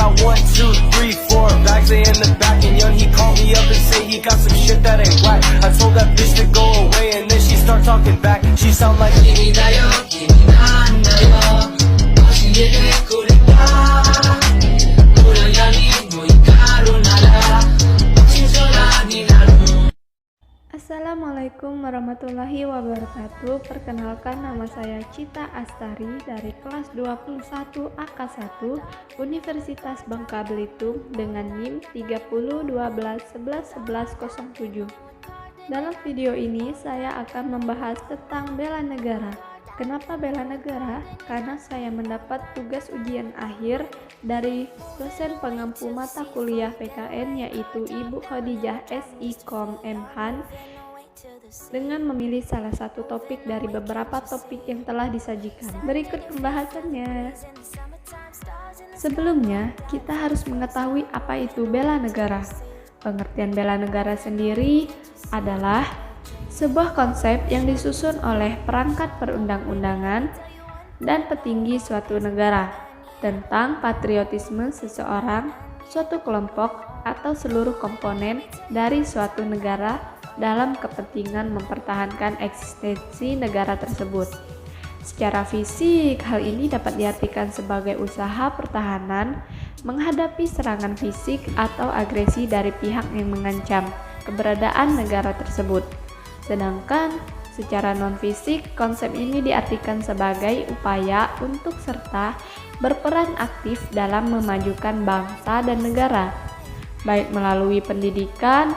got 1, 2, 3, 4 bags they in the back, and young he called me up and say he got some shit that ain't right. I told that bitch to go away, and then she start talking back. She sound like君だよ君なんだよ教えてくれた暗闇の怒るなら星空になる。 Assalamualaikum warahmatullahi wabarakatuh. Perkenalkan, nama saya Cita Astari dari kelas 21 AK1 Universitas Bangka Belitung dengan NIM 3012111107. Dalam video ini saya akan membahas tentang bela negara. Kenapa bela negara? Karena saya mendapat tugas ujian akhir dari dosen pengampu mata kuliah PKN yaitu Ibu Khadijah SI.Com M.Han dengan memilih salah satu topik dari beberapa topik yang telah disajikan. Berikut pembahasannya. Sebelumnya, kita harus mengetahui apa itu bela negara. Pengertian bela negara sendiri adalah sebuah konsep yang disusun oleh perangkat perundang-undangan dan petinggi suatu negara tentang patriotisme seseorang, suatu kelompok, atau seluruh komponen dari suatu negara dalam kepentingan mempertahankan eksistensi negara tersebut. Secara fisik, hal ini dapat diartikan sebagai usaha pertahanan menghadapi serangan fisik atau agresi dari pihak yang mengancam keberadaan negara tersebut. Sedangkan secara non-fisik, konsep ini diartikan sebagai upaya untuk serta berperan aktif dalam memajukan bangsa dan negara, baik melalui pendidikan,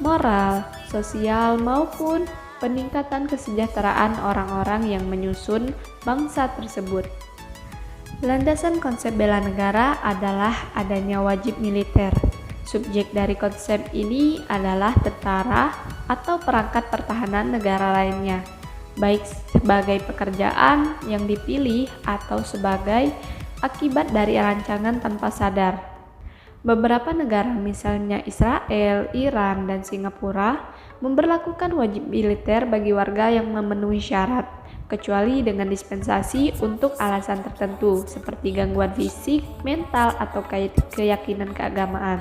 moral, sosial, maupun peningkatan kesejahteraan orang-orang yang menyusun bangsa tersebut. Landasan konsep bela negara adalah adanya wajib militer. Subjek dari konsep ini adalah tentara atau perangkat pertahanan negara lainnya, baik sebagai pekerjaan yang dipilih atau sebagai akibat dari rancangan tanpa sadar. Beberapa negara, misalnya Israel, Iran, dan Singapura, memberlakukan wajib militer bagi warga yang memenuhi syarat, kecuali dengan dispensasi untuk alasan tertentu, seperti gangguan fisik, mental, atau keyakinan keagamaan.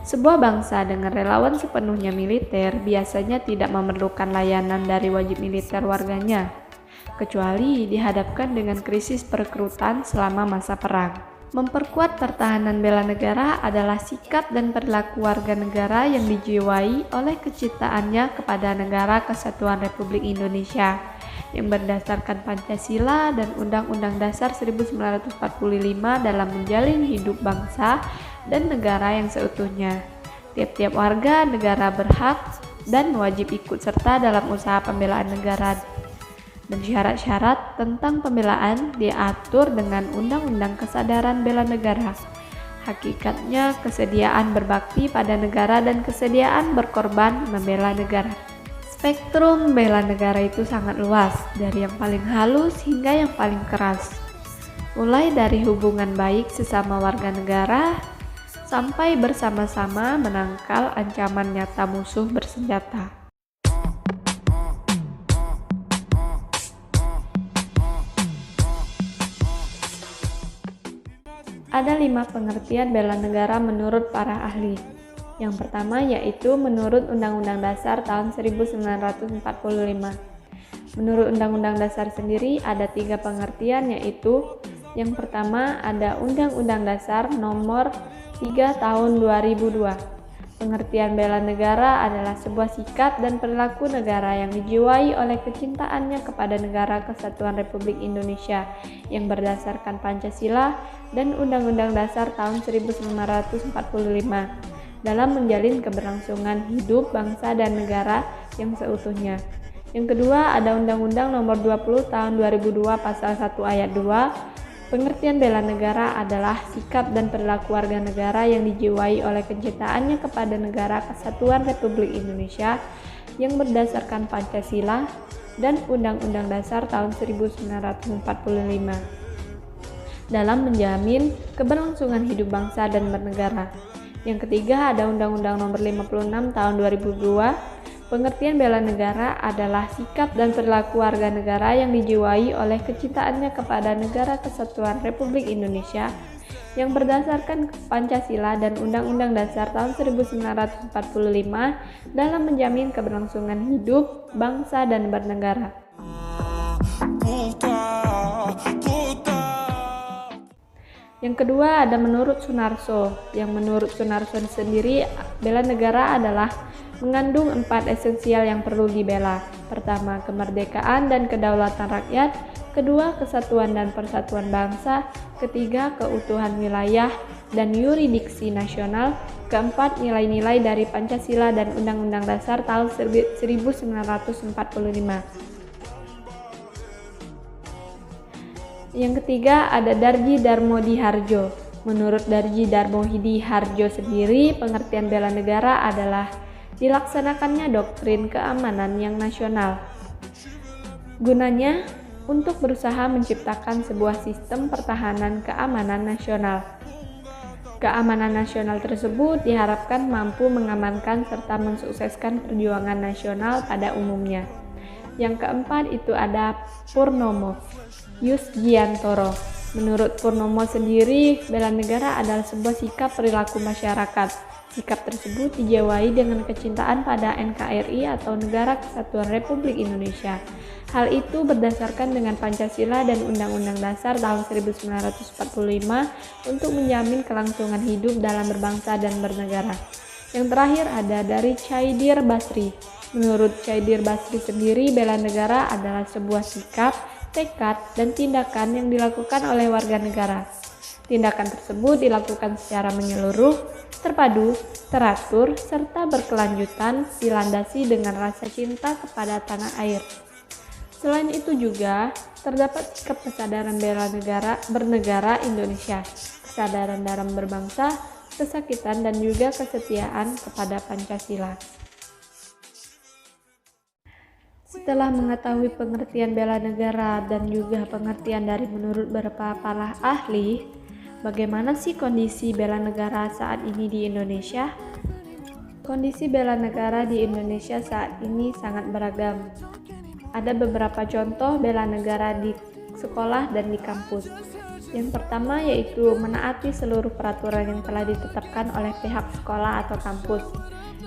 Sebuah bangsa dengan relawan sepenuhnya militer biasanya tidak memerlukan layanan dari wajib militer warganya, kecuali dihadapkan dengan krisis perekrutan selama masa perang. Memperkuat pertahanan bela negara adalah sikap dan perilaku warga negara yang dijiwai oleh kecintaannya kepada Negara Kesatuan Republik Indonesia yang berdasarkan Pancasila dan Undang-Undang Dasar 1945 dalam menjalin hidup bangsa dan negara yang seutuhnya. Tiap-tiap warga negara berhak dan wajib ikut serta dalam usaha pembelaan negara, dan syarat-syarat tentang pembelaan diatur dengan Undang-Undang Kesadaran Bela Negara. Hakikatnya kesediaan berbakti pada negara dan kesediaan berkorban membela negara. Spektrum bela negara itu sangat luas, dari yang paling halus hingga yang paling keras. Mulai dari hubungan baik sesama warga negara, sampai bersama-sama menangkal ancaman nyata musuh bersenjata. Ada 5 pengertian bela negara menurut para ahli. Yang pertama yaitu menurut Undang-Undang Dasar tahun 1945. Menurut Undang-Undang Dasar sendiri ada 3 pengertian, yaitu yang pertama ada Undang-Undang Dasar nomor 3 tahun 2002. Pengertian bela negara adalah sebuah sikap dan perilaku negara yang dijiwai oleh kecintaannya kepada Negara Kesatuan Republik Indonesia yang berdasarkan Pancasila dan Undang-Undang Dasar tahun 1945 dalam menjalin keberlangsungan hidup bangsa dan negara yang seutuhnya. Yang kedua ada Undang-Undang nomor 20 tahun 2002 pasal 1 ayat 2. Pengertian bela negara adalah sikap dan perilaku warga negara yang dijiwai oleh kecintaannya kepada Negara Kesatuan Republik Indonesia yang berdasarkan Pancasila dan Undang-Undang Dasar tahun 1945 dalam menjamin keberlangsungan hidup bangsa dan bernegara. Yang ketiga ada Undang-Undang nomor 56 tahun 2002. Pengertian bela negara adalah sikap dan perilaku warga negara yang dijiwai oleh kecintaannya kepada Negara Kesatuan Republik Indonesia yang berdasarkan Pancasila dan Undang-Undang Dasar tahun 1945 dalam menjamin keberlangsungan hidup, bangsa, dan bernegara. Yang kedua ada menurut Sunarso. Yang menurut Sunarso sendiri, bela negara adalah mengandung 4 esensial yang perlu dibela. Pertama, kemerdekaan dan kedaulatan rakyat. Kedua, kesatuan dan persatuan bangsa. Ketiga, keutuhan wilayah dan yurisdiksi nasional. Keempat, nilai-nilai dari Pancasila dan Undang-Undang Dasar tahun 1945. Yang ketiga ada Darji Darmodi Harjo. Menurut Darji Darmodi Harjo sendiri, pengertian bela negara adalah dilaksanakannya doktrin keamanan yang nasional. Gunanya untuk berusaha menciptakan sebuah sistem pertahanan keamanan nasional. Keamanan nasional tersebut diharapkan mampu mengamankan serta mensukseskan perjuangan nasional pada umumnya. Yang keempat itu ada Purnomo Yusgiantoro. Menurut Purnomo sendiri, bela negara adalah sebuah sikap perilaku masyarakat. Sikap tersebut dijiwai dengan kecintaan pada NKRI atau Negara Kesatuan Republik Indonesia. Hal itu berdasarkan dengan Pancasila dan Undang-Undang Dasar tahun 1945 untuk menjamin kelangsungan hidup dalam berbangsa dan bernegara. Yang terakhir ada dari Chaidir Basri. Menurut Chaidir Basri sendiri, bela negara adalah sebuah sikap, tekad, dan tindakan yang dilakukan oleh warga negara. Tindakan tersebut dilakukan secara menyeluruh, terpadu, teratur, serta berkelanjutan, dilandasi dengan rasa cinta kepada tanah air. Selain itu juga terdapat sikap kesadaran bela negara bernegara Indonesia, kesadaran dalam berbangsa, kesakitan, dan juga kesetiaan kepada Pancasila. Setelah mengetahui pengertian bela negara dan juga pengertian dari menurut beberapa para ahli, bagaimana sih kondisi bela negara saat ini di Indonesia? Kondisi bela negara di Indonesia saat ini sangat beragam. Ada beberapa contoh bela negara di sekolah dan di kampus. Yang pertama yaitu menaati seluruh peraturan yang telah ditetapkan oleh pihak sekolah atau kampus.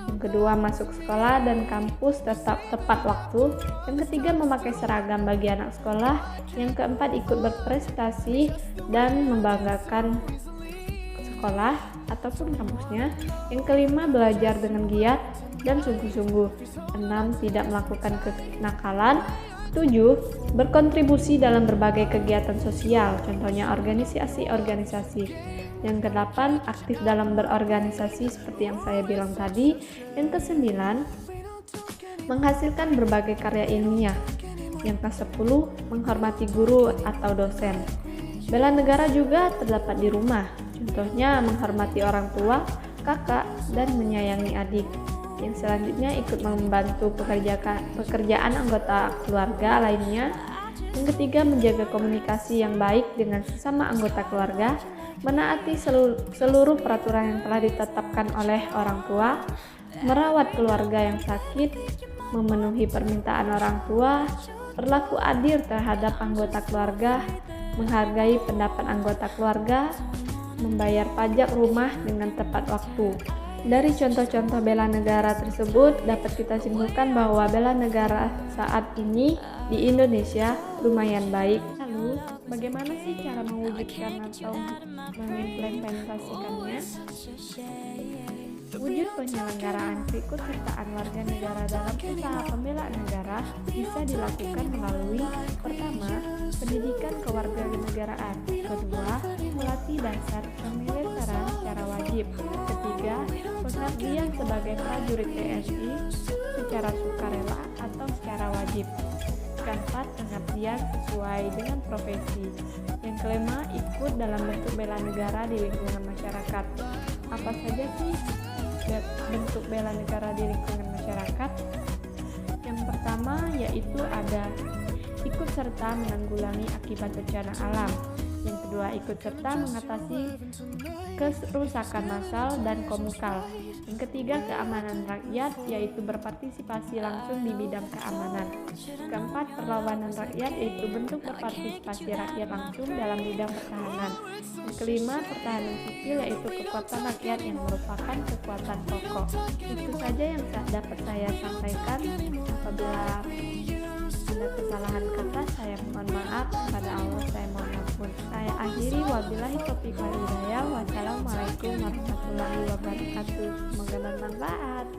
Yang kedua, masuk sekolah dan kampus tetap tepat waktu. Yang ketiga, memakai seragam bagi anak sekolah. Yang keempat, ikut berprestasi dan membanggakan sekolah ataupun kampusnya. Yang kelima, belajar dengan giat dan sungguh-sungguh. 6, tidak melakukan kenakalan. 7, berkontribusi dalam berbagai kegiatan sosial, contohnya organisasi-organisasi. Yang ke-8, aktif dalam berorganisasi seperti yang saya bilang tadi. Yang ke-9, menghasilkan berbagai karya ilmiah. Yang ke-10, menghormati guru atau dosen. Bela negara juga terdapat di rumah, contohnya menghormati orang tua, kakak, dan menyayangi adik. Yang selanjutnya ikut membantu pekerjaan anggota keluarga lainnya. Yang ketiga, menjaga komunikasi yang baik dengan sesama anggota keluarga, menaati seluruh peraturan yang telah ditetapkan oleh orang tua, merawat keluarga yang sakit, memenuhi permintaan orang tua, berlaku adil terhadap anggota keluarga, menghargai pendapat anggota keluarga, membayar pajak rumah dengan tepat waktu. Dari contoh-contoh bela negara tersebut dapat kita simpulkan bahwa bela negara saat ini di Indonesia lumayan baik. Lalu, bagaimana sih cara mewujudkan atau mengimplementasikannya? Wujud penyelenggaraan keikutsertaan warga negara dalam usaha pembelaan negara bisa dilakukan melalui: pertama, pendidikan kewarganegaraan; kedua, melatih dasar kemiliteran secara wajib; ketiga, pengabdian sebagai prajurit TNI secara sukarela atau secara wajib; keempat, pengabdian sesuai dengan profesi; yang kelima, ikut dalam bentuk bela negara di lingkungan masyarakat. Apa saja sih bentuk bela negara di lingkungan masyarakat? Yang pertama yaitu ada ikut serta menanggulangi akibat bencana alam. Yang kedua, ikut serta mengatasi kerusakan massal dan komukal. Yang ketiga, keamanan rakyat, yaitu berpartisipasi langsung di bidang keamanan. Keempat, perlawanan rakyat, yaitu bentuk berpartisipasi rakyat langsung dalam bidang pertahanan. Yang kelima, pertahanan sipil, yaitu kekuatan rakyat yang merupakan kekuatan pokok. Itu saja yang dapat saya sampaikan. Apabila ada kesalahan kata, saya mohon maaf. Kepada Allah saya mohon ampun. Saya akhiri, wabillahi taufiq wal hidayah. Wassalamualaikum warahmatullahi wabarakatuh. Semoga bermanfaat.